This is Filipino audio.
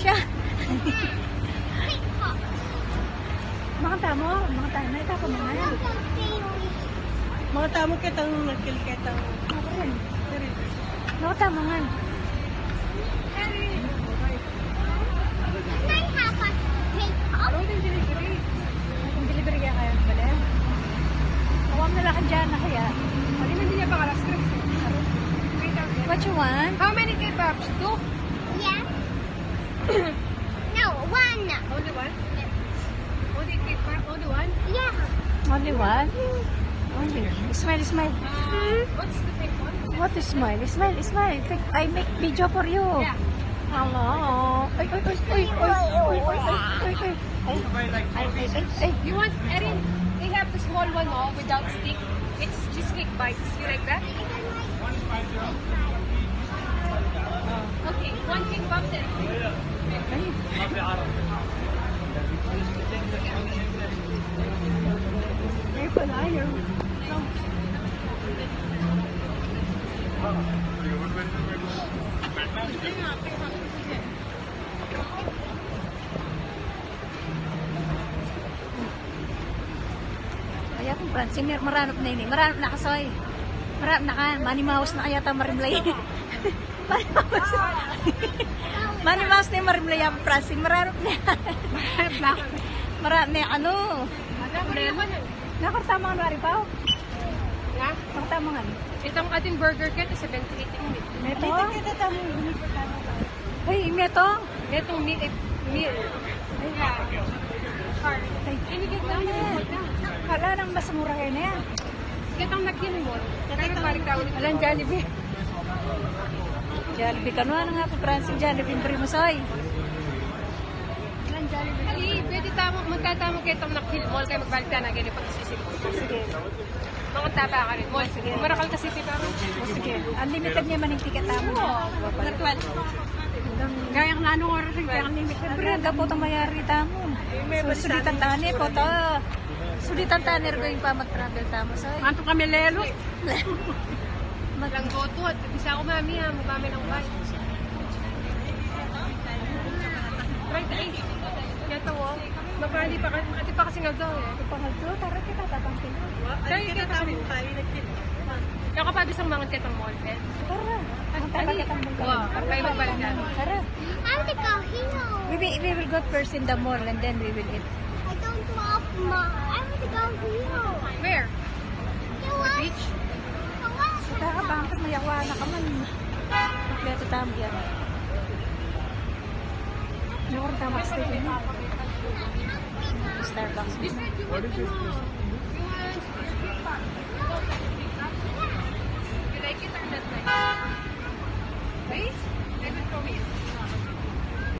siya. Mga tamo, na ito ko mga. Mga tamo kitang nagkilketang. Mga tamo nga. Kung delivery kaya kaya pala. Kawam na lang dyan na kaya. Hindi niya baka last trip. What you want? How many kebabs? 2? Yeah. No, one. Only one? Only kebab? Only one? Yeah. Only one? Only. Smile, smile. What's the big one? What is smile? Smile, smile. I make video for you. Yeah. Hello. Ay, ay, ay, ay, ay, ay, ay, ay, ay. You want, Erin, they have the small one without stick. It's cheesecake bites. You like that? Okay, one kebab then. Ay, pala yun. Kaya kung Francine, maranap na yun eh. Maranap na kasoy. Maranap na ka. Manimawas na kaya ta marimlay. Manimawas. Manimawas na yung marimlay ang Francine. Maranap na yan. Maranap na yung ano. Nakartama nga nari pa. Yeah? Nakartama nga. Itong ating burger kit is 78 minutes. Meto? Ay, meto? Itong meal. Ay, Inigit lang yun. kala nang mas mura kayo na yan. Itong nakin mo. Kaya parik tawag. Alam, Jollibee. Jollibee ka nga nga po, Francine. Jollibee, primo soy. Alam, Jollibee. Ali, pwede tamo, magtatamo kayo itong nakil mall kayo magbalik na ganyan pag sisip. Sige. Mga taba ka rin. Mall, sige. Marakal kasi tita rin. Sige. Unlimited niya man yung ticket mo. Natural. Gaya ng anong oras yung gaya ng limit. Siyempre, hanggang po itong mayari tamo. So, sulitan tani po to. Sulitan tani rin ko yung pa mag-travel tamo soy. Anto kami lelo. Lang goto at bisa ako mami ha, mabami ng bay. Right, ay. Kaya tawo. Mabali pa kasi, ati pa kasi nga daw eh. Ito pa nga tara kita tatangkin. Kaya kita kami. Kaya kapag isang mga kitang mall, eh. Tara. Ang talaga kang Wow, kayo magbalik na. Tara. I want to go here. We will go first in the mall and then we will eat. I don't want more. I want to go here. Where? You want? Beach? Saka bangkat mayawa na ka man. Kompleto tamo yan. Yung tama sa Starbucks. What is this?